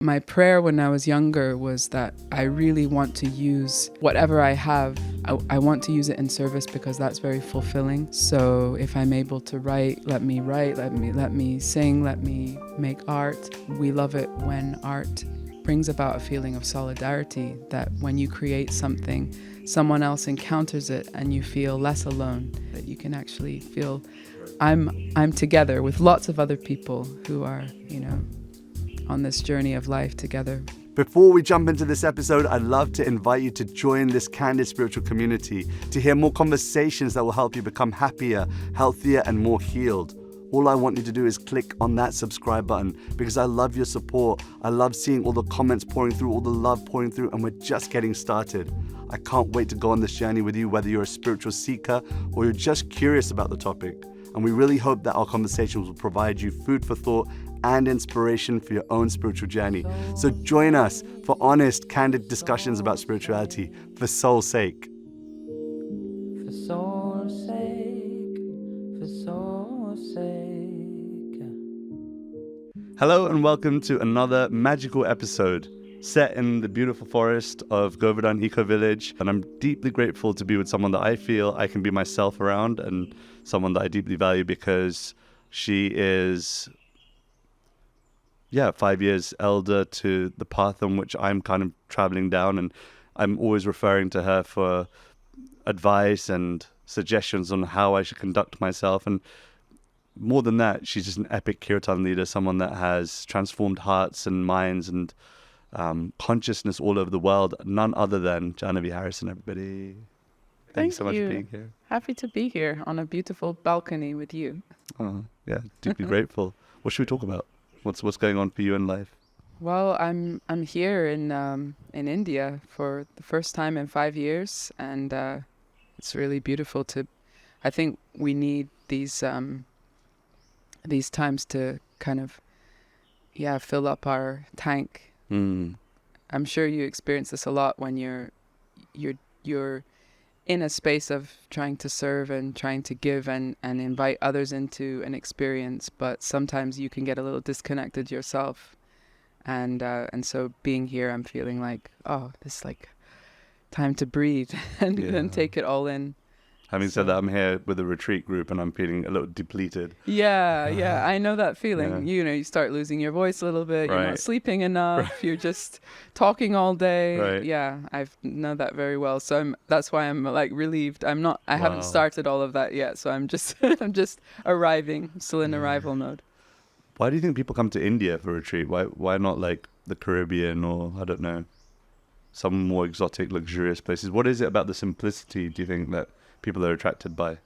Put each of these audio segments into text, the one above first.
My prayer when I was younger was that I really want to use whatever I have. I want to use it in service because that's very fulfilling. So if I'm able to write, let me sing, let me make art. We love it when art brings about a feeling of solidarity, that when you create something, someone else encounters it and you feel less alone, that you can actually feel I'm together with lots of other people who are, on this journey of life together. Before we jump into this episode, I'd love to invite you to join this candid spiritual community to hear more conversations that will help you become happier, healthier, and more healed. All I want you to do is click on that subscribe button because I love your support. I love seeing all the comments pouring through, all the love pouring through, and we're just getting started. I can't wait to go on this journey with you, whether you're a spiritual seeker or you're just curious about the topic. And we really hope that our conversations will provide you food for thought and inspiration for your own spiritual journey. So join us for honest, candid discussions about spirituality for soul's sake. For soul's sake, for soul's sake. Hello and welcome to another magical episode set in the beautiful forest of Govardhan Eco Village. And I'm deeply grateful to be with someone that I feel I can be myself around, and someone that I deeply value because she is 5 years elder to the path on which I'm kind of traveling down, and I'm always referring to her for advice and suggestions on how I should conduct myself. And more than that, she's just an epic Kirtan leader, someone that has transformed hearts and minds and consciousness all over the world. None other than Jahnavi Harrison, everybody. Thank you so much for being here. Happy to be here on a beautiful balcony with you. Oh, yeah, deeply grateful. What should we talk about? What's going on for you in life? Well, I'm here in India for the first time in 5 years, and it's really beautiful to. I think we need these times to kind of fill up our tank. I'm sure you experience this a lot when you're in a space of trying to serve and trying to give and invite others into an experience, but sometimes you can get a little disconnected yourself, and so being here, I'm feeling like, this is like time to breathe and take it all in. Having said that, I'm here with a retreat group and I'm feeling a little depleted. Yeah, I know that feeling. Yeah. You start losing your voice a little bit. Right. You're not sleeping enough. You're just talking all day. Right. Yeah, I know that very well. So that's why I'm like relieved. I haven't started all of that yet. So I'm just arriving. I'm still in arrival mode. Why do you think people come to India for a retreat? Why not like the Caribbean or, I don't know, some more exotic, luxurious places? What is it about the simplicity, do you think, that people are attracted by?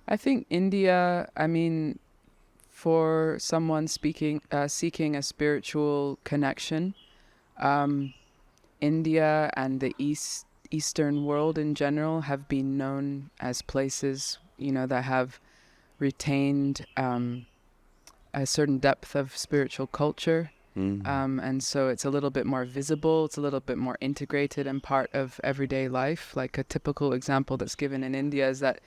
I think India, for someone seeking a spiritual connection, India and the Eastern world in general have been known as places, that have retained a certain depth of spiritual culture. And so it's a little bit more visible, it's a little bit more integrated and part of everyday life. Like a typical example that's given in India is that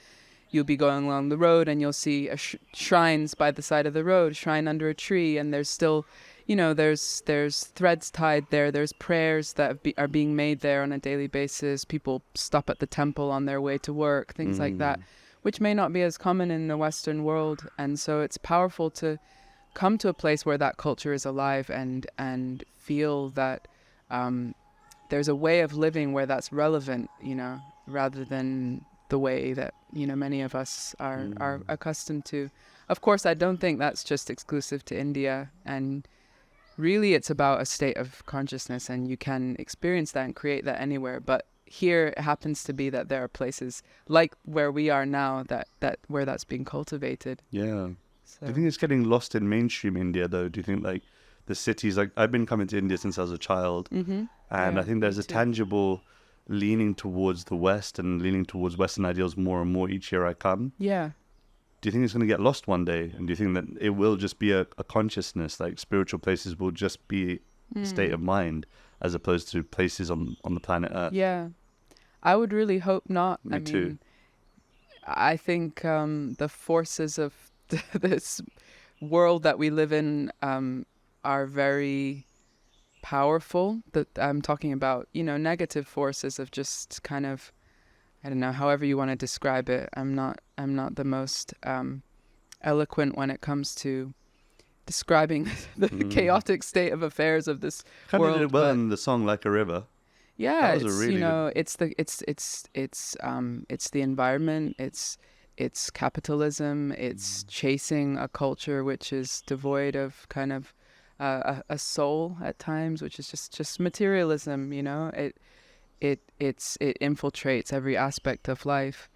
you'll be going along the road and you'll see shrines by the side of the road, shrine under a tree, and there's still, there's threads tied there, there's prayers that are being made there on a daily basis. People stop at the temple on their way to work, things like that, which may not be as common in the Western world. And so it's powerful to come to a place where that culture is alive and feel that there's a way of living where that's relevant, rather than the way that, many of us are accustomed to. Of course, I don't think that's just exclusive to India. And really, it's about a state of consciousness, and you can experience that and create that anywhere. But here it happens to be that there are places like where we are now that where that's being cultivated. Yeah. So. Do you think it's getting lost in mainstream India, though? Do you think, like, the cities, like, I've been coming to India since I was a child, and I think there's a tangible leaning towards the West and leaning towards Western ideals more and more each year I come. Yeah. Do you think it's going to get lost one day? And do you think that it will just be a consciousness, like spiritual places will just be a state of mind as opposed to places on the planet Earth? Yeah. I would really hope not. Me too. I think the forces of this world that we live in are very powerful. That I'm talking about, negative forces of just kind of, I don't know, however you want to describe it. I'm not the most eloquent when it comes to describing the chaotic state of affairs of this Kind world. of did it well but in the song "Like a River." yeah, That was a it's really good... it's the environment, it's capitalism, it's chasing a culture which is devoid of kind of a soul at times, which is just materialism. It infiltrates every aspect of life.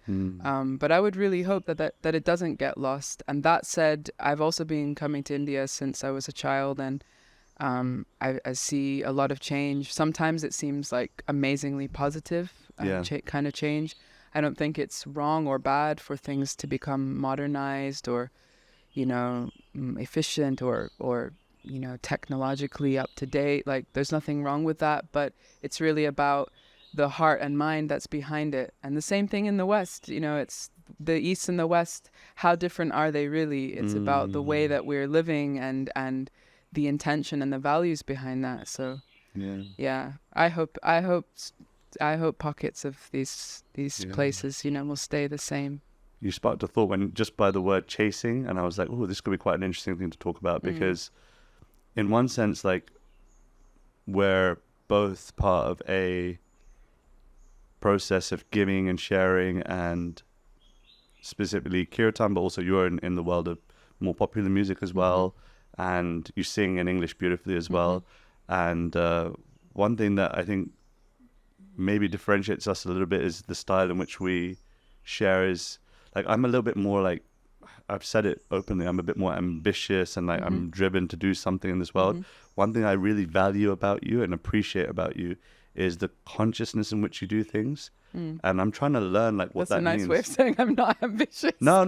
But I would really hope that it doesn't get lost. And that said, I've also been coming to India since I was a child, and I see a lot of change. Sometimes it seems like amazingly positive kind of change. I don't think it's wrong or bad for things to become modernized or, efficient or technologically up to date. Like, there's nothing wrong with that, but it's really about the heart and mind that's behind it. And the same thing in the West, it's the East and the West. How different are they really? It's about the way that we're living and the intention and the values behind that. So I hope pockets of these places, will stay the same. You sparked a thought when just by the word chasing, and I was like, oh, this could be quite an interesting thing to talk about, because in one sense, like, we're both part of a process of giving and sharing, and specifically Kirtan, but also you're in the world of more popular music as well, and you sing in English beautifully as well. And one thing that I think maybe differentiates us a little bit is the style in which we share. Is like, I'm a little bit more, like, I've said it openly, I'm a bit more ambitious, and like I'm driven to do something in this world. One thing I really value about you and appreciate about you is the consciousness in which you do things. And I'm trying to learn, like, what that means. That's a nice way of saying I'm not ambitious. No.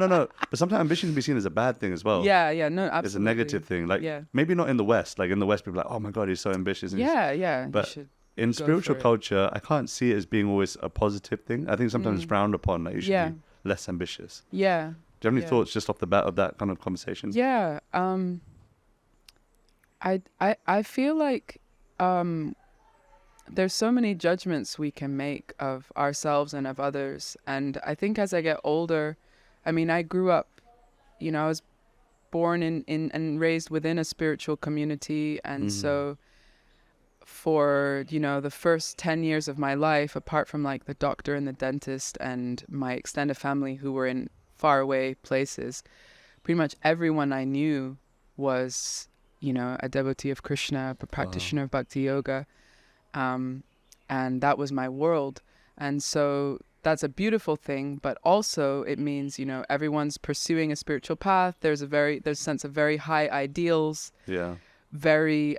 But sometimes ambition can be seen as a bad thing as well. Yeah, no, absolutely. It's a negative thing. Like, maybe not in the West. Like, in the West, people are like, oh my God, he's so ambitious. And but in spiritual culture, I can't see it as being always a positive thing. I think sometimes it's frowned upon. Like, you should be less ambitious. Yeah. Do you have any thoughts just off the bat of that kind of conversation? Yeah. I feel like there's so many judgments we can make of ourselves and of others. And I think as I get older, I mean, I grew up, I was born in and raised within a spiritual community. And so for, the first 10 years of my life, apart from like the doctor and the dentist and my extended family who were in faraway places, pretty much everyone I knew was, a devotee of Krishna, a practitioner of bhakti yoga. And that was my world. And so that's a beautiful thing, but also it means, everyone's pursuing a spiritual path. There's a sense of very high ideals, very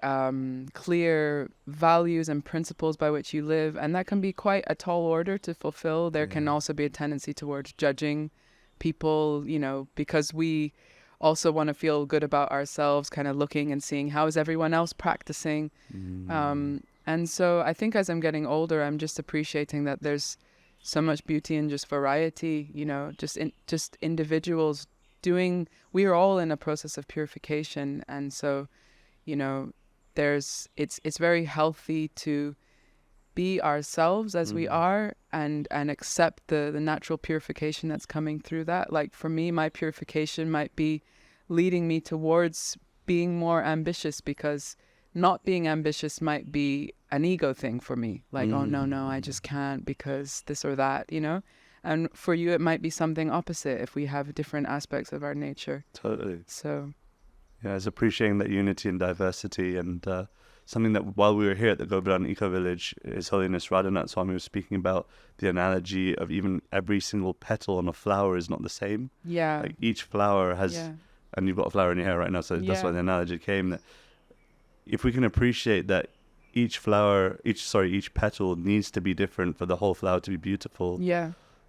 clear values and principles by which you live. And that can be quite a tall order to fulfill. There can also be a tendency towards judging people, because we also want to feel good about ourselves, kind of looking and seeing how is everyone else practicing. And so I think as I'm getting older, I'm just appreciating that there's so much beauty in just variety, just individuals doing, we are all in a process of purification. And so, it's very healthy to be ourselves as we are and accept the natural purification that's coming through that. Like, for me, my purification might be leading me towards being more ambitious, because not being ambitious might be an ego thing for me. Like, oh, no, I just can't because this or that, And for you, it might be something opposite if we have different aspects of our nature. Totally. So, yeah, it's appreciating that unity and diversity. And something that while we were here at the Govardhan Eco Village, His Holiness Radhanath Swami was speaking about the analogy of even every single petal on a flower is not the same. Yeah. Like, each flower has, and you've got a flower in your hair right now, so that's why the analogy came, that if we can appreciate that each petal needs to be different for the whole flower to be beautiful,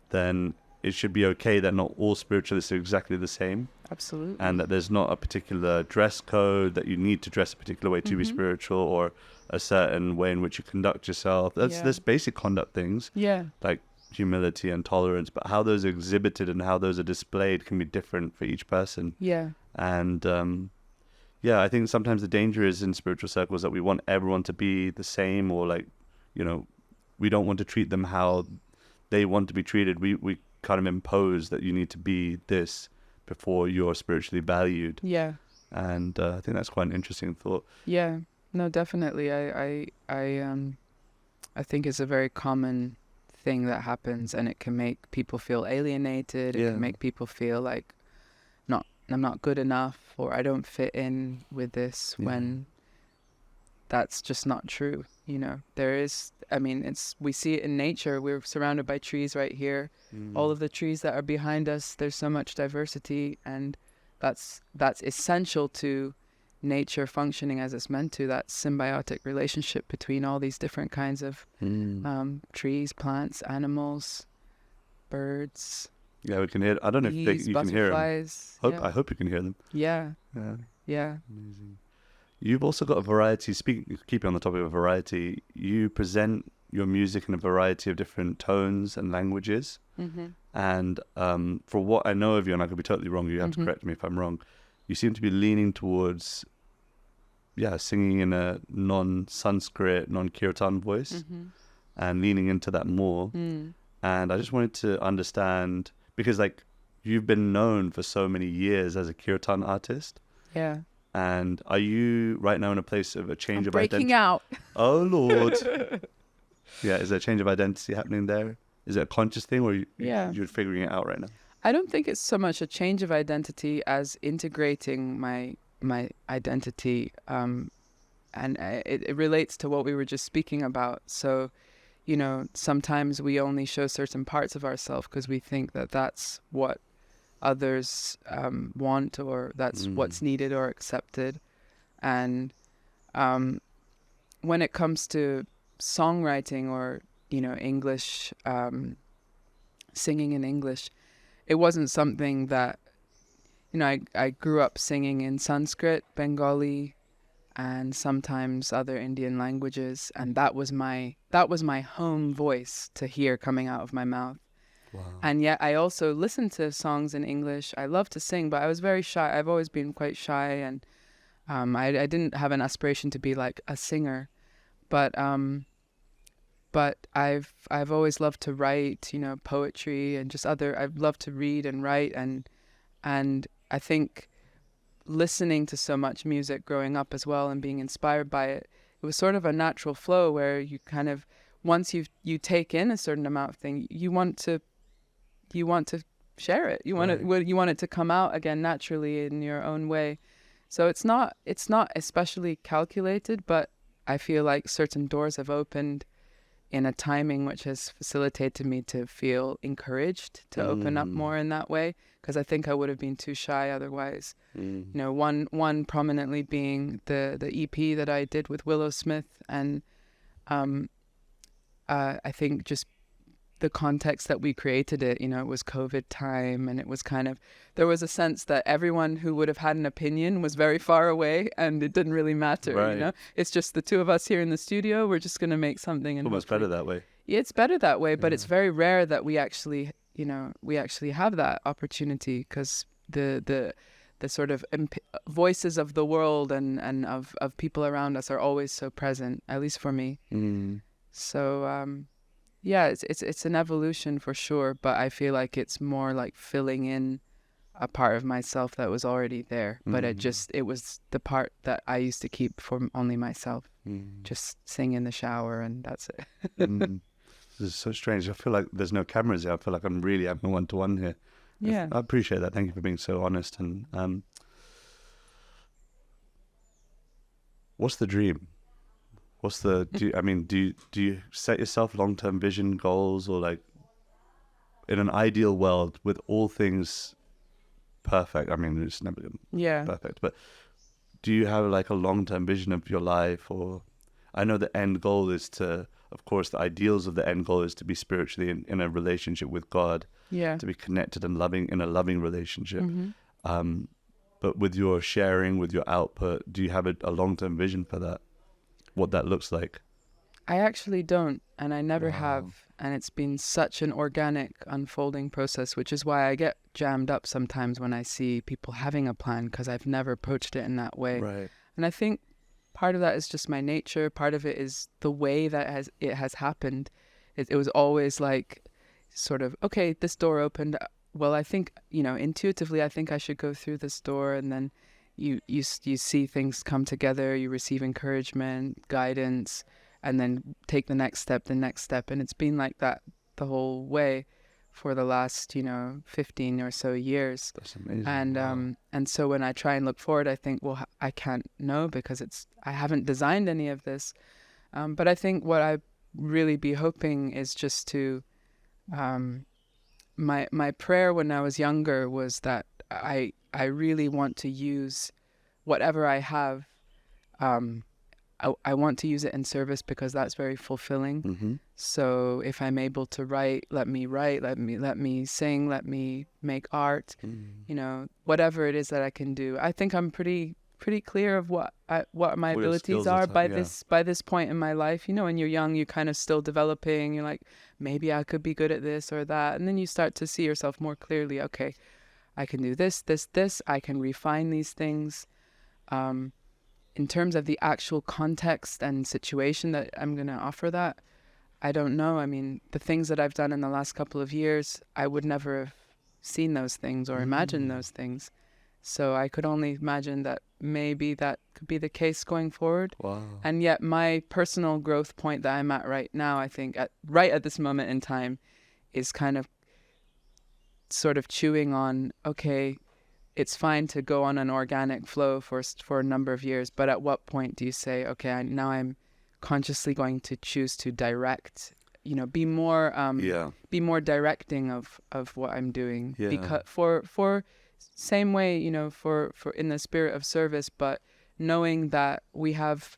then it should be okay that not all spiritualists are exactly the same. Absolutely. And that there's not a particular dress code that you need to dress a particular way to be spiritual, or a certain way in which you conduct yourself. There's basic conduct things, like humility and tolerance, but how those are exhibited and how those are displayed can be different for each person. Yeah. And yeah, I think sometimes the danger is in spiritual circles that we want everyone to be the same, or like, you know, we don't want to treat them how they want to be treated. We kind of impose that you need to be this before you're spiritually valued. Yeah. And I think that's quite an interesting thought. Yeah. No, definitely. I think it's a very common thing that happens, and it can make people feel alienated. It Yeah. can make people feel like I'm not good enough, or I don't fit in with this, Yeah. when that's just not true. You know, we see it in nature. We're surrounded by trees right here. All of the trees that are behind us, there's so much diversity, and that's essential to nature functioning as it's meant to, that symbiotic relationship between all these different kinds of trees, plants, animals, birds, Yeah, we can hear. I don't know bees, if you can hear them. butterflies. I hope you can hear them. Yeah. Yeah. Yeah. Amazing. You've also got a variety. Keeping on the topic of variety, you present your music in a variety of different tones and languages. Mm-hmm. And for what I know of you, and I could be totally wrong, you have to correct me if I'm wrong, you seem to be leaning towards, singing in a non-Sanskrit, non-Kirtan voice, and leaning into that more. And I just wanted to understand, because like you've been known for so many years as a Kirtan artist. Yeah. And are you right now in a place of a change of breaking identity? out. Oh Lord. Yeah, is there a change of identity happening there? Is it a conscious thing, or you're figuring it out right now? I don't think it's so much a change of identity as integrating my identity, and it relates to what we were just speaking about. So, you know, sometimes we only show certain parts of ourselves because we think that that's what others want, or that's what's needed or accepted. And when it comes to songwriting, or, you know, English, singing in English, it wasn't something that, you know, I grew up singing in Sanskrit, Bengali, and sometimes other Indian languages, and that was my home voice to hear coming out of my mouth. Wow. And yet I also listened to songs in English. I love to sing, but I was very shy. I've always been quite shy, and I didn't have an aspiration to be like a singer, but I've always loved to write, you know, poetry and just I've loved to read and write, and I think listening to so much music growing up as well and being inspired by it, it was sort of a natural flow where you kind of, once you take in a certain amount of thing, you want to share it. You want it to come out again naturally in your own way. So it's not especially calculated, but I feel like certain doors have opened in a timing which has facilitated me to feel encouraged to open up more in that way, because I think I would have been too shy otherwise. You know, one prominently being the EP that I did with Willow Smith, and I think just the context that we created it, you know, it was COVID time, and it was kind of, there was a sense that everyone who would have had an opinion was very far away, and it didn't really matter, right. You know? It's just the two of us here in the studio, we're just going to make something. And almost better that way. Yeah, it's better that way, but it's very rare that we actually have that opportunity, because the sort of voices of the world and of people around us are always so present, at least for me. So, yeah, it's an evolution for sure, but I feel like it's more like filling in a part of myself that was already there, but it was the part that I used to keep for only myself, just sing in the shower, and that's it. This is so strange. I feel like there's no cameras here. I feel like I'm really having a one-to-one here. Yeah. I appreciate that. Thank you for being so honest. And what's the dream? Do you set yourself long-term vision goals, or like in an ideal world with all things perfect? I mean, it's never going to be perfect, but do you have like a long-term vision of your life? Or I know the end goal is to, of course, the ideals of the end goal is to be spiritually in a relationship with God, to be connected and loving in a loving relationship. But with your sharing, with your output, do you have a long-term vision for that? What that looks like? I actually don't, and I never Wow. have. And it's been such an organic unfolding process, which is why I get jammed up sometimes when I see people having a plan, because I've never approached it in that way. Right. And I think part of that is just my nature. Part of it is the way that it has happened. It was always like sort of, okay, this door opened. Well, I think, intuitively, I think I should go through this door. And then you see things come together. You receive encouragement, guidance, and then take the next step. And it's been like that the whole way for the last, 15 or so years. That's amazing. And Wow. and so when I try and look forward, I think, well, I can't know because I haven't designed any of this. But I think what I really be hoping is just to, my prayer when I was younger was that I really want to use whatever I have. I want to use it in service because that's very fulfilling. Mm-hmm. So if I'm able to write, let me sing, let me make art, whatever it is that I can do. I think I'm pretty clear of what my All your abilities skills are are, yeah. by this point in my life. When you're young, you're kind of still developing. You're like, maybe I could be good at this or that, and then you start to see yourself more clearly. Okay, I can do this. I can refine these things. In terms of the actual context and situation that I'm going to offer that, I don't know. I mean, the things that I've done in the last couple of years, I would never have seen those things or imagined those things. So I could only imagine that maybe that could be the case going forward. Wow. And yet my personal growth point that I'm at right now, I think right at this moment in time, is kind of sort of chewing on, okay, it's fine to go on an organic flow for a number of years, but at what point do you say, okay, now I'm consciously going to choose to direct, be more directing of what I'm doing. Yeah. Because for same way, for in the spirit of service, but knowing that we have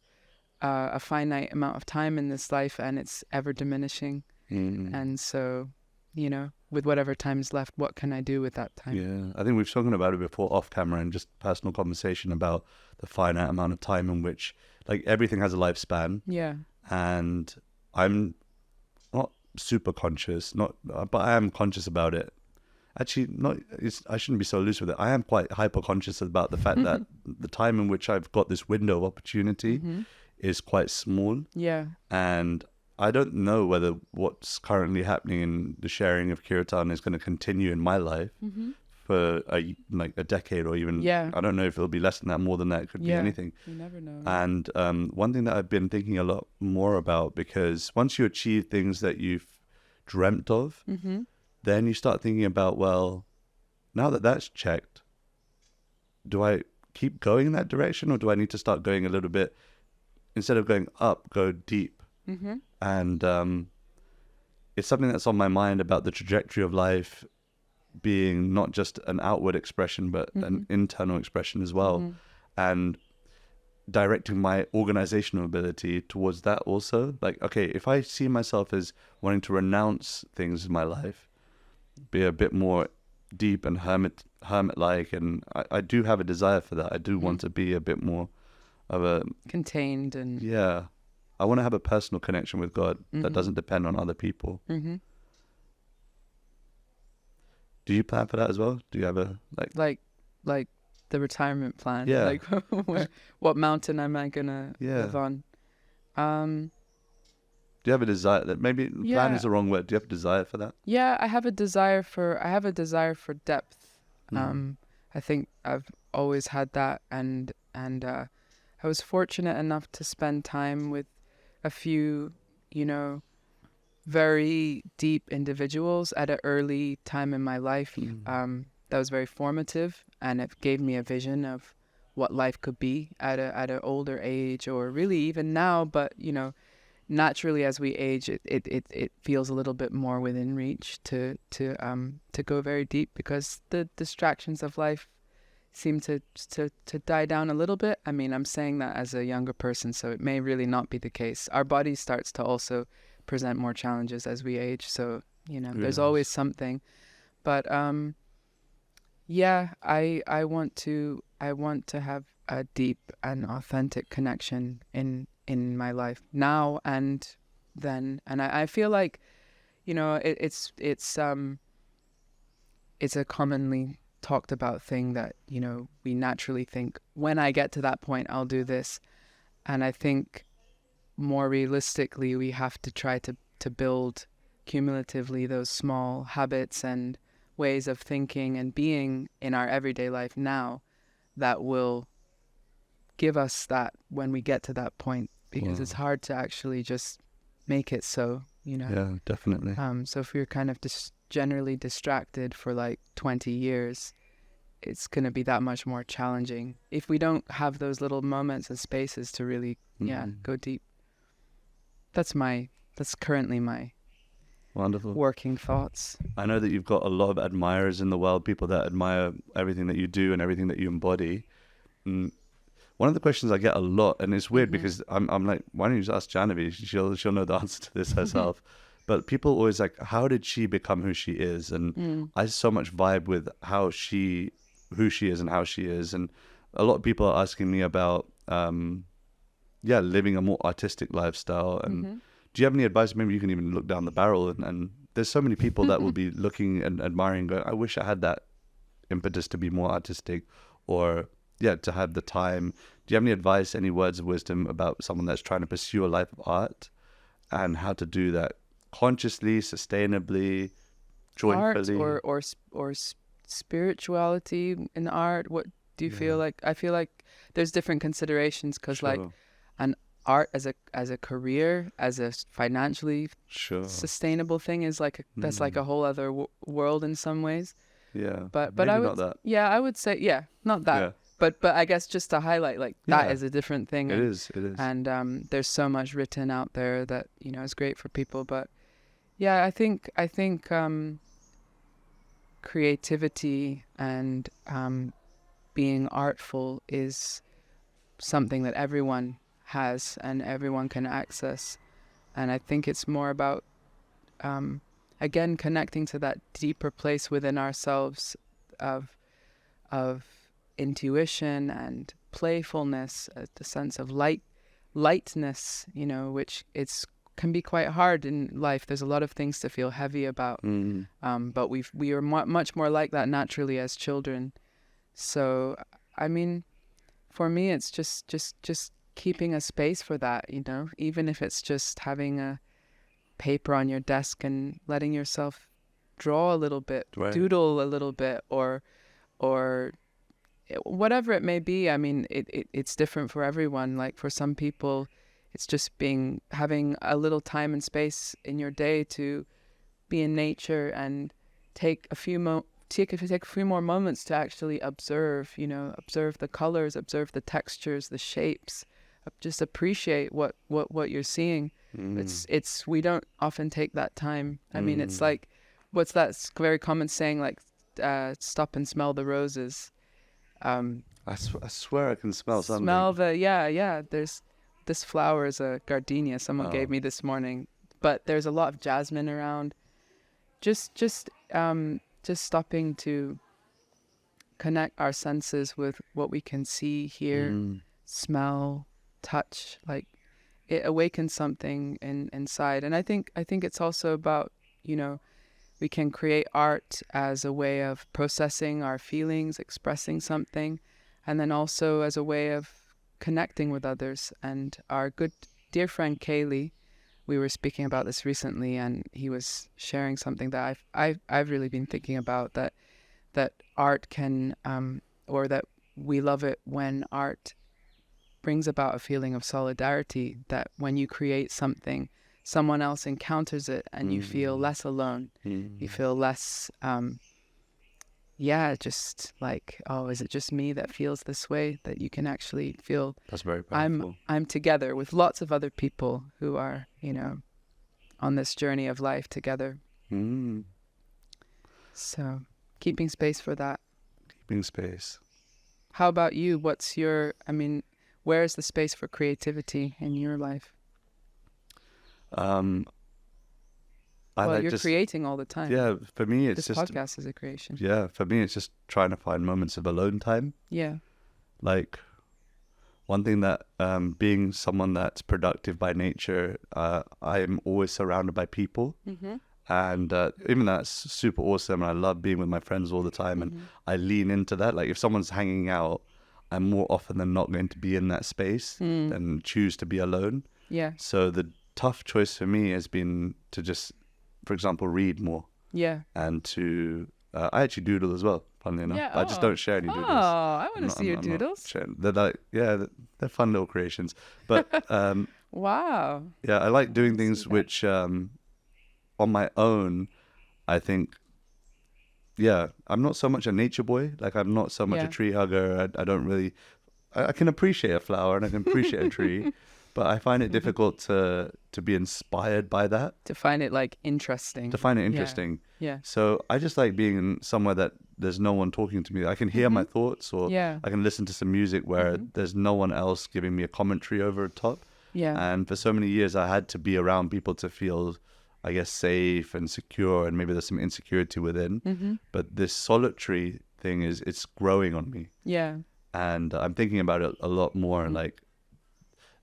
a finite amount of time in this life and it's ever diminishing. And so, with whatever time is left, what can I do with that time? Yeah, I think we've spoken about it before off camera and just personal conversation about the finite amount of time in which, like, everything has a lifespan. Yeah. And I'm not super conscious, but I am conscious about it. Actually, I shouldn't be so loose with it. I am quite hyper conscious about the fact that the time in which I've got this window of opportunity is quite small. Yeah. And I don't know whether what's currently happening in the sharing of Kirtan is going to continue in my life for a decade or even, I don't know if it'll be less than that, more than that. It could be anything. You never know. And one thing that I've been thinking a lot more about, because once you achieve things that you've dreamt of, then you start thinking about, well, now that that's checked, do I keep going in that direction, or do I need to start going a little bit, instead of going up, go deep? And it's something that's on my mind about the trajectory of life being not just an outward expression, but an internal expression as well. And directing my organizational ability towards that also. Like, okay, if I see myself as wanting to renounce things in my life, be a bit more deep and hermit-like, and I do have a desire for that. I do want to be a bit more of a... contained and... Yeah. I want to have a personal connection with God that doesn't depend on other people. Do you plan for that as well? Do you have a like the retirement plan? Yeah. Like what mountain am I gonna live on? Do you have a desire that maybe plan is the wrong word? Do you have a desire for that? Yeah, I have a desire for depth. I think I've always had that, and I was fortunate enough to spend time with a few, very deep individuals at an early time in my life. That was very formative, and it gave me a vision of what life could be at an older age, or really even now. But naturally, as we age, it feels a little bit more within reach to go very deep, because the distractions of life seem to die down a little bit. I mean, I'm saying that as a younger person, so it may really not be the case. Our body starts to also present more challenges as we age, so there's always something. But I want to have a deep and authentic connection in in my life now and then. And I feel like, you know, it's a commonly talked about thing that, you know, we naturally think, when I get to that point, I'll do this. And I think more realistically, we have to try to build cumulatively those small habits and ways of thinking and being in our everyday life now that will give us that when we get to that point, because it's hard to actually just make it so, you know. Yeah, definitely. So if you're kind of just generally distracted for like 20 years, it's going to be that much more challenging if we don't have those little moments and spaces to really go deep. That's currently my wonderful working thoughts. I know that you've got a lot of admirers in the world, people that admire everything that you do and everything that you embody. One of the questions I get a lot, and it's weird because I'm like, why don't you just ask Jahnavi? She'll know the answer to this herself. But people always like, how did she become who she is? And I so much vibe with who she is and how she is. And a lot of people are asking me about, living a more artistic lifestyle. And do you have any advice? Maybe you can even look down the barrel. And there's so many people that will be looking and admiring, going, I wish I had that impetus to be more artistic, or to have the time. Do you have any advice, any words of wisdom about someone that's trying to pursue a life of art and how to do that consciously, sustainably, joyfully? Art or spirituality in art? What do you feel like? I feel like there's different considerations because like an art as a career, as a financially sustainable thing is like that's like a whole other world in some ways. Yeah, but maybe I would not that. Yeah, I would say not that. Yeah. But I guess just to highlight, like, that is a different thing. It is. And there's so much written out there that, you know, is great for people. But yeah, I think creativity and being artful is something that everyone has and everyone can access. And I think it's more about, again, connecting to that deeper place within ourselves of intuition and playfulness, the sense of lightness, you know, which can be quite hard in life. There's a lot of things to feel heavy about, but we are much more like that naturally as children. So, I mean, for me, it's just keeping a space for that, you know, even if it's just having a paper on your desk and letting yourself draw a little bit, doodle a little bit, or whatever it may be. I mean, it's different for everyone. Like for some people, it's just having a little time and space in your day to be in nature and take a few more moments to actually observe the colors, observe the textures, the shapes, just appreciate what you're seeing. We don't often take that time. I mean, it's like, what's that very common saying, like, stop and smell the roses. I swear I can smell something. There's this flower is a gardenia someone gave me this morning, but there's a lot of jasmine around. Just stopping to connect our senses with what we can see, hear, smell, touch. Like, it awakens something inside. And I think it's also about, you know, we can create art as a way of processing our feelings, expressing something, and then also as a way of connecting with others. And our good dear friend Kaylee, we were speaking about this recently, and he was sharing something that I've really been thinking about, that art can, or that we love it when art brings about a feeling of solidarity, that when you create something, someone else encounters it and you feel less alone. You feel less, just like, oh, is it just me that feels this way? That you can actually feel that's very powerful. I'm together with lots of other people who are, you know, on this journey of life together. So keeping space for that. Keeping space. How about you? Where is the space for creativity in your life? You're creating all the time. Yeah, for me, it's this podcast is a creation. Yeah, for me, it's just trying to find moments of alone time. Yeah. Like, one thing that being someone that's productive by nature, I'm always surrounded by people. And even that's super awesome. And I love being with my friends all the time. And I lean into that. Like if someone's hanging out, I'm more often than not going to be in that space than choose to be alone. Yeah. So the tough choice for me has been to just, for example, read more. Yeah. And to, I actually doodle as well, funnily enough. Yeah. I just don't share any Oh, doodles. I want to see your I'm not doodles. sharing. They're like, yeah, they're fun little creations. But Wow. yeah, I like doing things which, on my own, I think, yeah, I'm not so much a nature boy. Like I'm not so much a tree hugger. I don't really, I can appreciate a flower and I can appreciate a tree, but I find it difficult to be inspired by that. To find it like interesting. To find it interesting. Yeah. So I just like being in somewhere that there's no one talking to me. I can hear my thoughts, or Yeah. I can listen to some music where there's no one else giving me a commentary over the top. Yeah. And for so many years, I had to be around people to feel, I guess, safe and secure, and maybe there's some insecurity within. But this solitary thing it's growing on me. Yeah. And I'm thinking about it a lot more. Like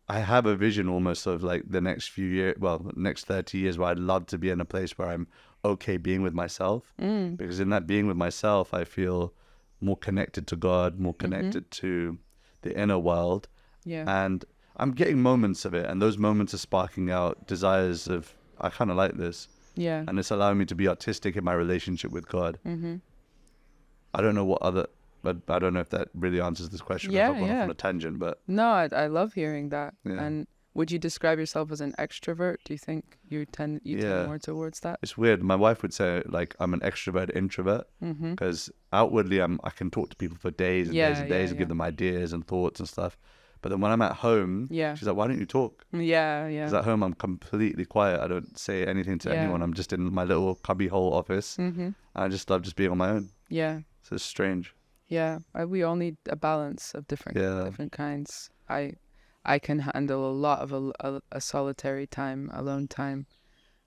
I have a vision almost of like the next few years, well, next 30 years, where I'd love to be in a place where I'm okay being with myself. Because in that being with myself, I feel more connected to God, more connected to the inner world. Yeah. And I'm getting moments of it, and those moments are sparking out desires of, I kind of like this. Yeah. And it's allowing me to be artistic in my relationship with God. I don't know what other, but I don't know if that really answers this question. Yeah, I've gone yeah. off on a tangent, but No, I love hearing that. Yeah. And would you describe yourself as an extrovert? Do you think you tend more towards that? it's weird. My wife would say like I'm an extrovert introvert, because outwardly I can talk to people for days and days and days and give them ideas and thoughts and stuff. But then when I'm at home, she's like, why don't you talk? Yeah. Because at home I'm completely quiet. I don't say anything to anyone. I'm just in my little cubbyhole office. I just love just being on my own. Yeah. So it's strange. Yeah. We all need a balance of different kinds. I can handle a lot of a solitary time, alone time.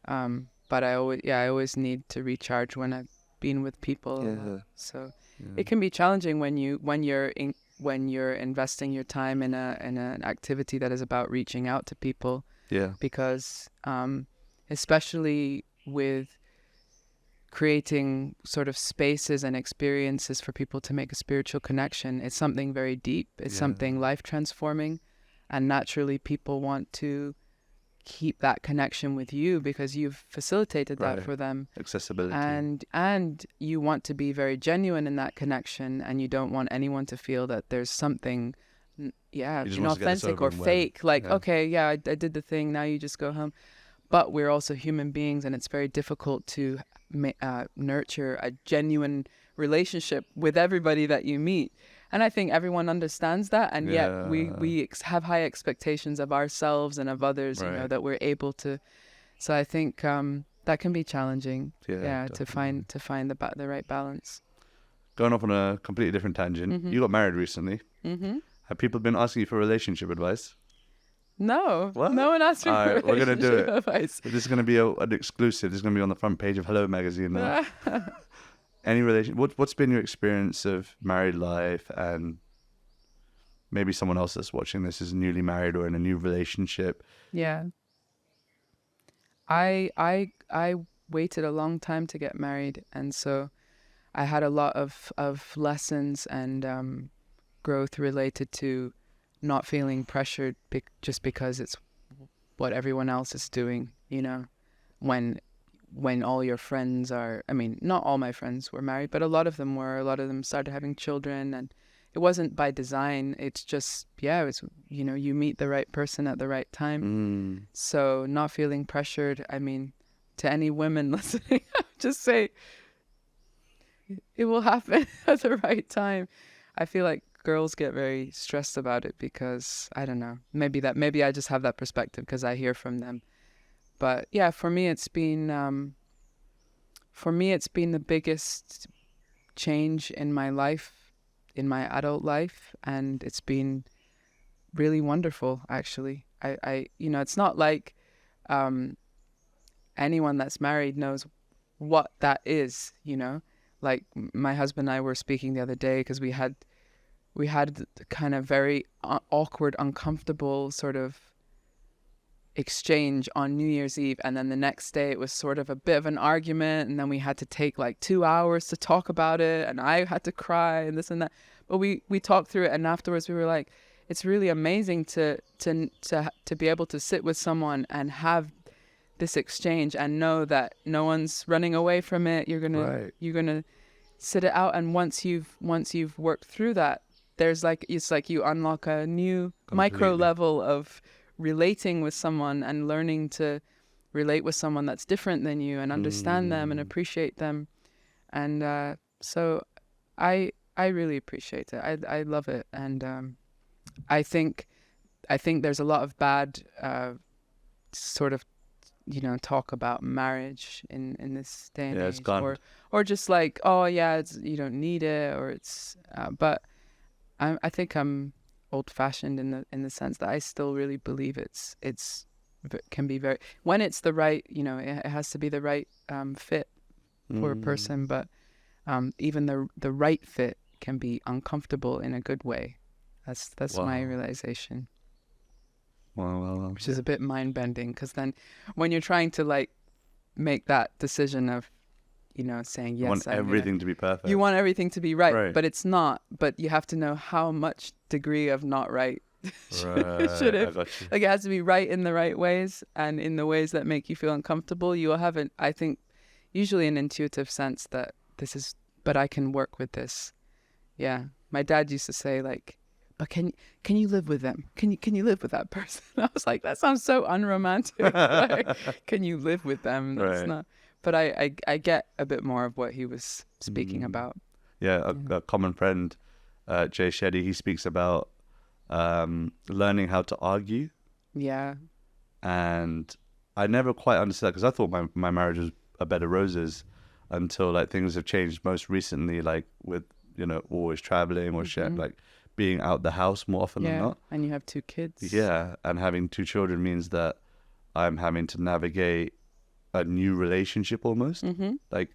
But I always need to recharge when I've been with people. Yeah. So it can be challenging when you're investing your time in an activity that is about reaching out to people. Yeah. Because especially with creating sort of spaces and experiences for people to make a spiritual connection, it's something very deep. It's something life transforming, and naturally people want to keep that connection with you because you've facilitated that for them. Accessibility. And you want to be very genuine in that connection, and you don't want anyone to feel that there's something inauthentic or fake. Like, I did the thing, now you just go home. But we're also human beings, and it's very difficult to nurture a genuine relationship with everybody that you meet. And I think everyone understands that, and yet we have high expectations of ourselves and of others, that we're able to. So I think that can be challenging, to find the right balance. Going off on a completely different tangent, you got married recently. Have people been asking you for relationship advice? No. What? No one asked me for relationship we're gonna do it. advice. This is going to be an exclusive. This is going to be on the front page of Hello Magazine now. Any relation? What's been your experience of married life, and maybe someone else that's watching this is newly married or in a new relationship? Yeah. I waited a long time to get married, and so I had a lot of lessons and growth related to not feeling pressured just because it's what everyone else is doing, when all your friends are, not all my friends were married, but a lot of them started having children, and it wasn't by design. It's just, you meet the right person at the right time. So not feeling pressured, to any women listening, just say it will happen at the right time. I feel like girls get very stressed about it because, I don't know, maybe I just have that perspective because I hear from them. But yeah, for me it's been the biggest change in my life, in my adult life, and it's been really wonderful, actually. I it's not like anyone that's married knows what that is, Like my husband and I were speaking the other day because we had we had the kind of very awkward, uncomfortable sort of exchange on New Year's Eve, and then the next day it was sort of a bit of an argument, and then we had to take like 2 hours to talk about it, and I had to cry and this and that, but we talked through it, and afterwards we were like, it's really amazing to be able to sit with someone and have this exchange and know that no one's running away from it. You're gonna sit it out, and once you've worked through that, there's like, it's like you unlock a new micro level of relating with someone and learning to relate with someone that's different than you and understand them and appreciate them. And so I really appreciate it. I love it. And I think there's a lot of bad sort of, talk about marriage in this day and age, or just like, oh yeah, it's, you don't need it, or it's but I think I'm old-fashioned in the sense that I still really believe it can be very, when it's the right, it has to be the right fit for a person, but even the right fit can be uncomfortable in a good way. That's my realization. Wow. Which is a bit mind-bending, because then when you're trying to like make that decision of, saying yes, you want everything to be perfect. You want everything to be right, but it's not. But you have to know how much degree of not right should it. Like, it has to be right in the right ways, and in the ways that make you feel uncomfortable. You will have I think, usually an intuitive sense that this is, but I can work with this. Yeah, my dad used to say, like, but can you live with them? Can you live with that person? I was like, that sounds so unromantic. Like, can you live with them? That's not. But I get a bit more of what he was speaking about. Yeah, a common friend, Jay Shetty, he speaks about learning how to argue. Yeah. And I never quite understood that, because I thought my marriage was a bed of roses until like things have changed most recently, like with, always traveling or like being out the house more often than not. And you have 2 kids. Yeah, and having 2 children means that I'm having to navigate a new relationship almost. Like,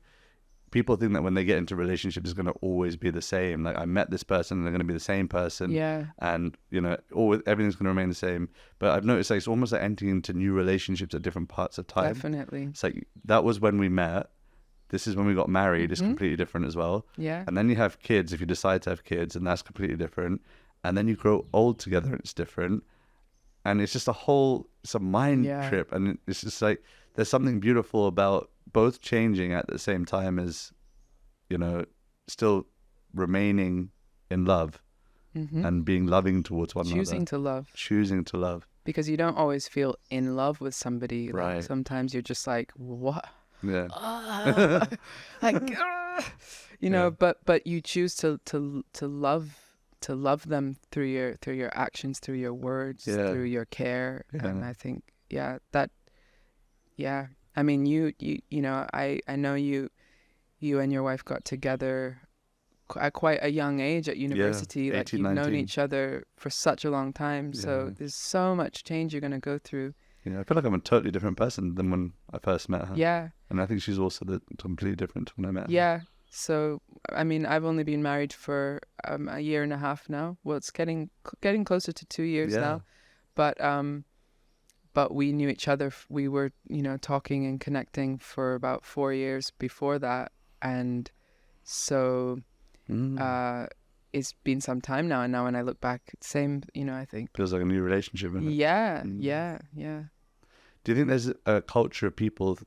people think that when they get into relationships, it's going to always be the same. Like, I met this person and they're going to be the same person. Yeah. And, everything's going to remain the same. But I've noticed, like, it's almost like entering into new relationships at different parts of time. Definitely. It's like, that was when we met. This is when we got married. It's completely different as well. Yeah. And then you have kids, if you decide to have kids, and that's completely different. And then you grow old together and it's different. And it's just it's a mind trip. And it's just like, there's something beautiful about both changing at the same time as, still remaining in love and being loving towards one another. Choosing to love. Because you don't always feel in love with somebody. Right. Like, sometimes you're just like, what? Yeah. Like, but you choose to love them through your actions, through your words, through your care. And I think, I mean, I know you and your wife got together at quite a young age at university. 18, like, you've 19. known each other for such a long time. So there's so much change you're going to go through. I feel like I'm a totally different person than when I first met her. Yeah. And I think she's also completely different when I met her. Yeah. So, I mean, I've only been married for a year and a half now. Well, it's getting closer to 2 years now. But we knew each other. We were, talking and connecting for about 4 years before that. And so it's been some time now. And now when I look back, same, I think. Feels like a new relationship, isn't it? Yeah. Do you think there's a culture of people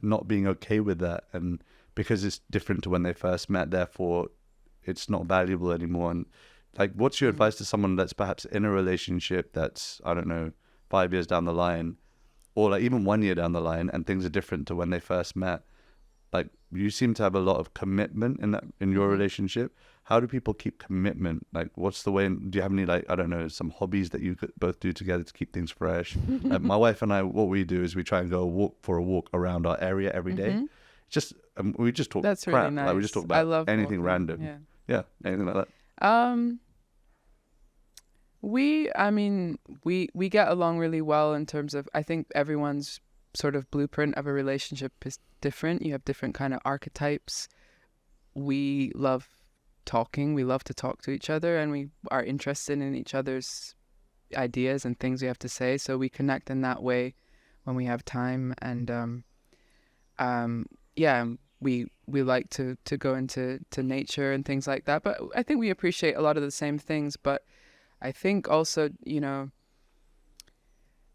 not being okay with that, and because it's different to when they first met, therefore it's not valuable anymore? And like, what's your advice to someone that's perhaps in a relationship that's, I don't know, 5 years down the line, or like even 1 year down the line, and things are different to when they first met? Like, you seem to have a lot of commitment in your relationship. How do people keep commitment? Like, what's the way? Do you have any, like, I don't know, some hobbies that you could both do together to keep things fresh? My wife and I, what we do is we try and go for a walk around our area every day. Just we just talk. That's crap. really nice. Like, we just talk about anything random. Yeah, anything like that. We get along really well in terms of, I think everyone's sort of blueprint of a relationship is different. You have different kind of archetypes. We love talking. We love to talk to each other, and we are interested in each other's ideas and things we have to say. So we connect in that way when we have time. And we like to go into nature and things like that. But I think we appreciate a lot of the same things. But I think also,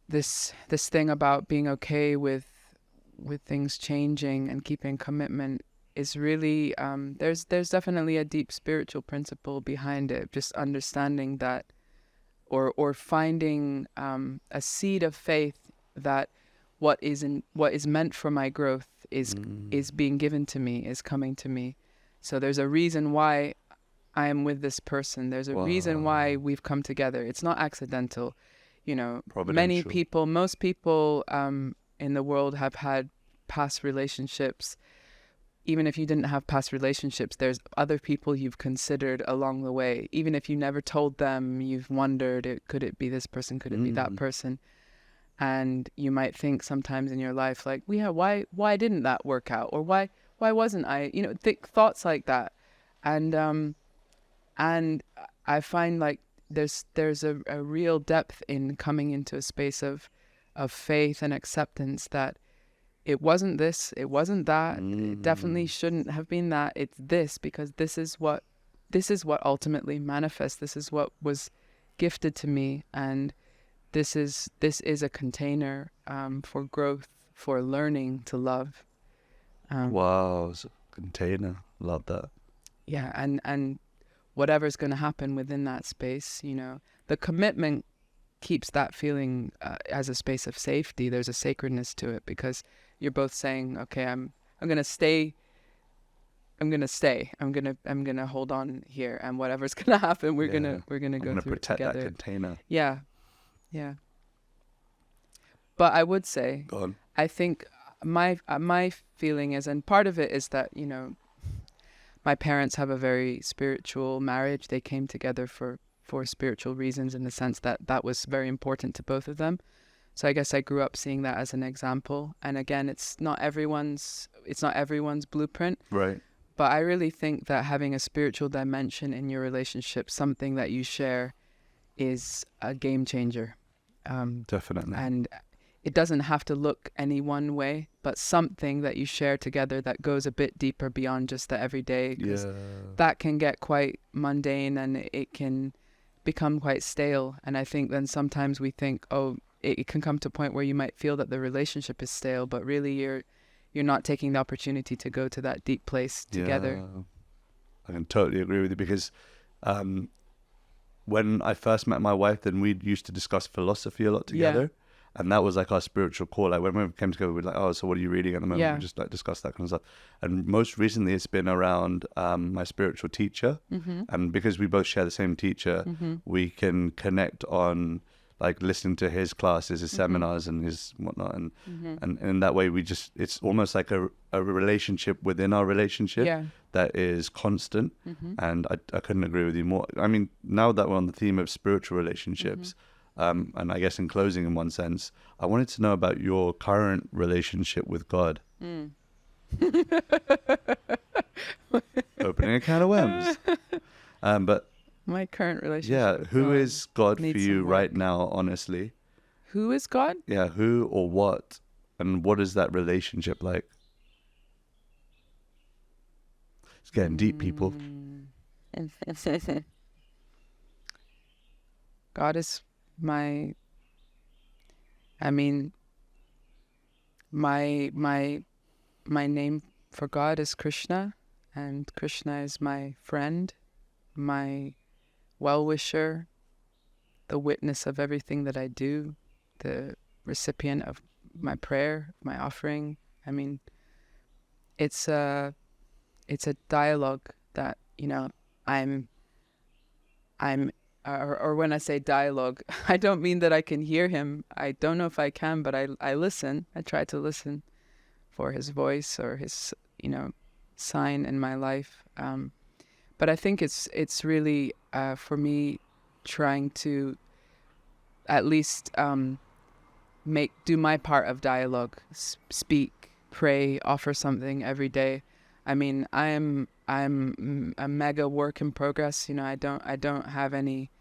this thing about being okay with things changing and keeping commitment is really there's definitely a deep spiritual principle behind it. Just understanding that, or finding a seed of faith that what is meant for my growth is being given to me, is coming to me. So there's a reason why I am with this person. There's a reason why we've come together. It's not accidental. Most people in the world have had past relationships. Even if you didn't have past relationships, there's other people you've considered along the way. Even if you never told them, you've wondered, could it be this person? Could it be that person? And you might think sometimes in your life, like, why didn't that work out? Or why wasn't I? Thoughts like that. And I find like there's a real depth in coming into a space of faith and acceptance that it wasn't this, it wasn't that, it definitely shouldn't have been that, it's this, because this is what ultimately manifests, this is what was gifted to me, and this is a container for growth, for learning to love. Wow, it's a container. Love that. Yeah, and whatever's going to happen within that space, the commitment keeps that feeling as a space of safety. There's a sacredness to it, because you're both saying, okay, I'm going to stay. I'm going to hold on here, and whatever's going to happen, we're going to go through it together. Protect that container. Yeah. But I would say, Go on. I think my feeling is, and part of it is that, my parents have a very spiritual marriage. They came together for spiritual reasons, in the sense that was very important to both of them. So I guess I grew up seeing that as an example. And again, it's not everyone's blueprint. Right. But I really think that having a spiritual dimension in your relationship, something that you share, is a game changer. Definitely. And it doesn't have to look any one way, but something that you share together that goes a bit deeper beyond just the everyday. Because that can get quite mundane, and it can become quite stale. And I think then sometimes we think, it can come to a point where you might feel that the relationship is stale, but really you're not taking the opportunity to go to that deep place together. Yeah. I can totally agree with you, because when I first met my wife, then we used to discuss philosophy a lot together. Yeah. And that was like our spiritual core. Like when we came together, we'd like, so what are you reading at the moment? Yeah. We just like discuss that kind of stuff. And most recently it's been around my spiritual teacher. Mm-hmm. And because we both share the same teacher, we can connect on like listening to his classes, his seminars and his whatnot. And in that way it's almost like a relationship within our relationship that is constant. And I couldn't agree with you more. I mean, now that we're on the theme of spiritual relationships, and I guess in closing, in one sense, I wanted to know about your current relationship with God. Opening a can of worms. But my current relationship. Yeah, who is God for you right now, honestly? Who is God? Yeah, who or what? And what is that relationship like? It's getting deep, people. God is my name for God is Krishna, and Krishna is my friend, my well-wisher, the witness of everything that I do, the recipient of my prayer, my offering. I mean, it's a dialogue that, or when I say dialogue, I don't mean that I can hear him. I don't know if I can, but I listen. I try to listen for his voice or his, sign in my life. But I think it's really, for me, trying to at least do my part of dialogue, speak, pray, offer something every day. I mean, I I'm a mega work in progress. You know, I don't have any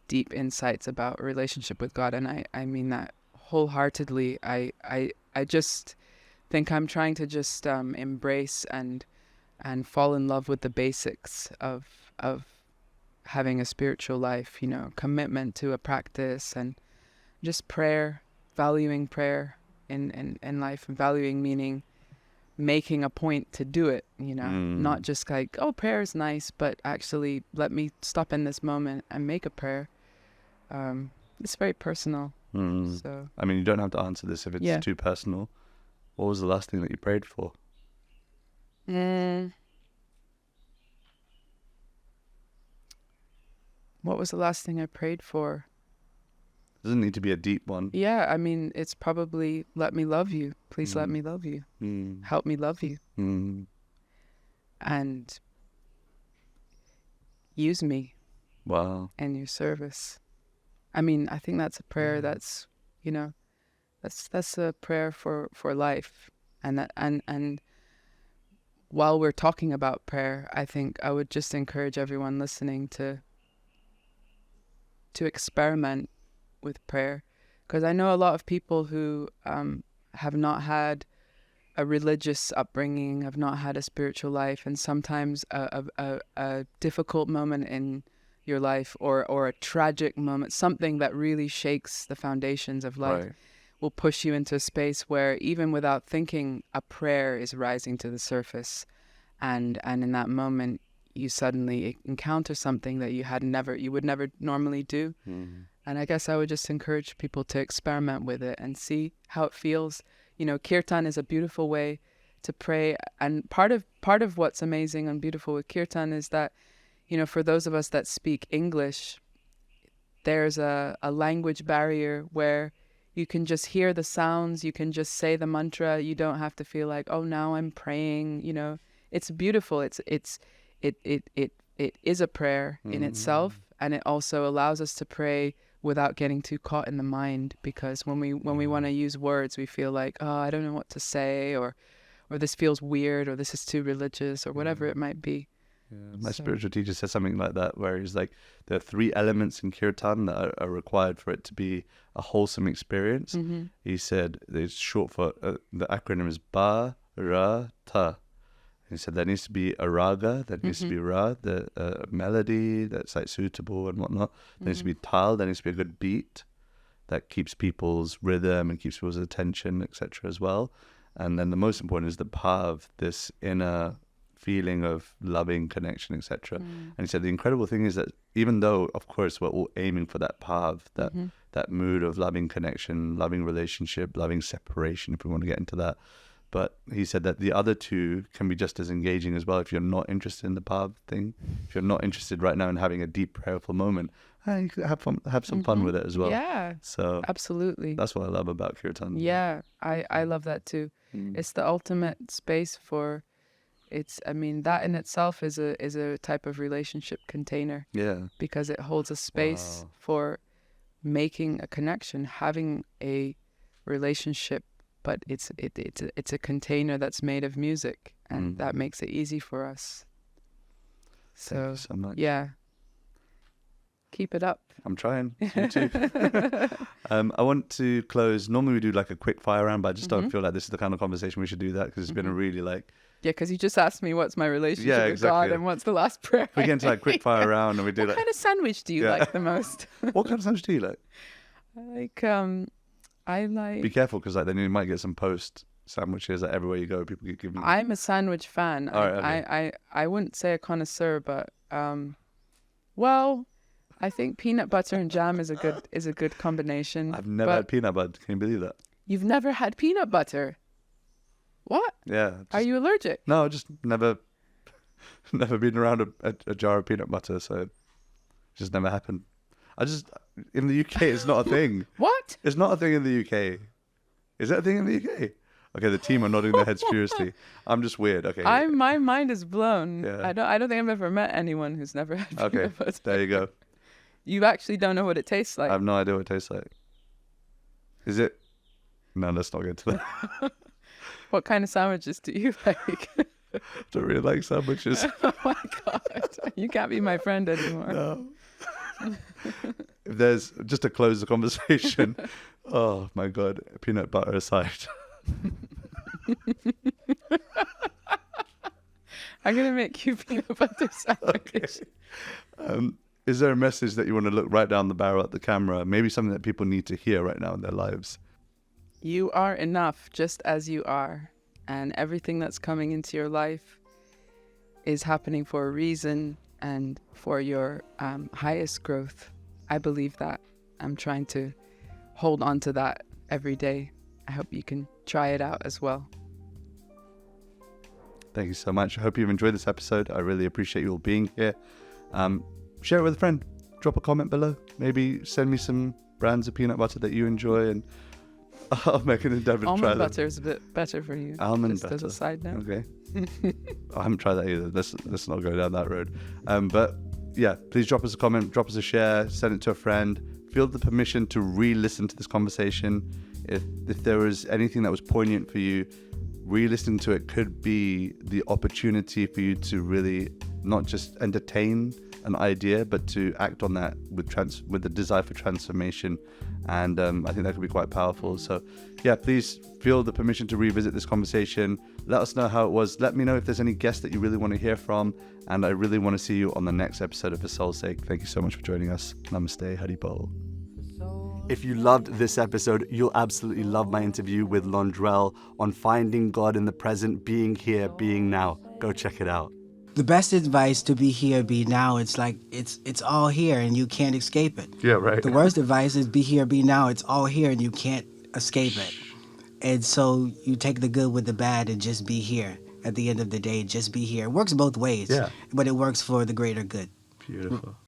deep insights about relationship with God, and I mean that wholeheartedly. I just think I'm trying to just embrace and fall in love with the basics of having a spiritual life, you know, commitment to a practice and just prayer, valuing prayer in life, and valuing meaning making a point to do it, you know, not just like, oh, prayer is nice, but actually let me stop in this moment and make a prayer. It's very personal. So I mean, you don't have to answer this if it's too personal. What was the last thing that you prayed for? What was the last thing I prayed for? It doesn't need to be a deep one. Yeah, I mean, it's probably let me love you. Please let me love you. Help me love you. And use me. Wow. In your service. I mean, I think that's a prayer that's, you know, that's a prayer for life. And while we're talking about prayer, I think I would just encourage everyone listening to experiment with prayer, because I know a lot of people who have not had a religious upbringing, have not had a spiritual life, and sometimes a difficult moment in your life or a tragic moment, something that really shakes the foundations of life, will push you into a space where even without thinking, a prayer is rising to the surface, and in that moment you suddenly encounter something that you would never normally do. And I guess I would just encourage people to experiment with it and see how it feels. You know, Kirtan is a beautiful way to pray. And part of what's amazing and beautiful with Kirtan is that, you know, for those of us that speak English, there's a language barrier where you can just hear the sounds, you can just say the mantra. You don't have to feel like, oh, now I'm praying. You know, it's beautiful. It is a prayer in itself, and it also allows us to pray without getting too caught in the mind, because when we want to use words, we feel like, oh, I don't know what to say, or this feels weird, or this is too religious, or whatever it might be. Yeah. My spiritual teacher said something like that, where he's like, there are 3 elements in Kirtan that are required for it to be a wholesome experience. He said it's short for, the acronym is Ba, Ra, Ta. He said there needs to be a raga, there needs to be ra, the melody that's like suitable and whatnot. There needs to be tal, there needs to be a good beat that keeps people's rhythm and keeps people's attention, etc. as well. And then the most important is the bhav, this inner feeling of loving connection, etc. And he said the incredible thing is that even though, of course, we're all aiming for that bhav, that mood of loving connection, loving relationship, loving separation, if we want to get into that. But he said that the other 2 can be just as engaging as well. If you're not interested in the bhav thing, if you're not interested right now in having a deep prayerful moment, you could have some fun with it as well. Yeah, so absolutely. That's what I love about Kirtan. Yeah, I love that too. It's the ultimate space for, I mean, that in itself is a type of relationship container. Yeah. Because it holds a space for making a connection, having a relationship, but it's a container that's made of music, and that makes it easy for us. So, thank you so much. Yeah. Keep it up. I'm trying. You too. I want to close. Normally we do like a quick fire round, but I just don't feel like this is the kind of conversation we should do that, because it's been a really like... Yeah, because you just asked me what's my relationship with God and what's the last prayer. We get into like quick fire round and we do what kind of sandwich do you like the most? What kind of sandwich do you like? I like... Be careful, because like then you might get some post sandwiches. Like everywhere you go, people give you... I'm a sandwich fan. All right, okay. I wouldn't say a connoisseur, but well, I think peanut butter and jam is a good combination. I've never had peanut butter. Can you believe that? You've never had peanut butter? What? Yeah. Are you allergic? No, just never been around a jar of peanut butter, so it just never happened. In the UK, it's not a thing. What? It's not a thing in the UK. Is that a thing in the UK? Okay, the team are nodding their heads furiously. I'm just weird. Okay. My mind is blown. Yeah. I don't think I've ever met anyone who's never had peanut butter. There you go. You actually don't know what it tastes like. I have no idea what it tastes like. Is it? No, let's not get to that. What kind of sandwiches do you like? Don't really like sandwiches. Oh my God. You can't be my friend anymore. No. If there's, just to close the conversation, oh my God, peanut butter aside. I'm going to make you peanut butter sandwich. Okay. Is there a message that you want to look right down the barrel at the camera? Maybe something that people need to hear right now in their lives? You are enough just as you are. And everything that's coming into your life is happening for a reason and for your highest growth. I believe that. I'm trying to hold on to that every day. I hope you can try it out as well. Thank you so much. I hope you've enjoyed this episode. I really appreciate you all being here. Share it with a friend. Drop a comment below. Maybe send me some brands of peanut butter that you enjoy, and I'll make an endeavor to try them. Almond butter is a bit better for you. Almond just butter. as a side note. Okay. I haven't tried that either. Let's not go down that road. But yeah, please drop us a comment, drop us a share, send it to a friend. Feel the permission to re-listen to this conversation. If there was anything that was poignant for you, re-listening to it could be the opportunity for you to really not just entertain an idea, but to act on that with the desire for transformation. And I think that could be quite powerful. So yeah, please feel the permission to revisit this conversation. Let us know how it was. Let me know if there's any guests that you really want to hear from. And I really want to see you on the next episode of For Soul's Sake. Thank you so much for joining us. Namaste, Haribol. If you loved this episode, you'll absolutely love my interview with Londrell on finding God in the present, being here, being now. Go check it out. The best advice to be here, be now. It's like it's all here and you can't escape it. Yeah, right. The worst advice is be here, be now. It's all here and you can't escape it. And so you take the good with the bad and just be here. At the end of the day, just be here. It works both ways. Yeah. But it works for the greater good. Beautiful.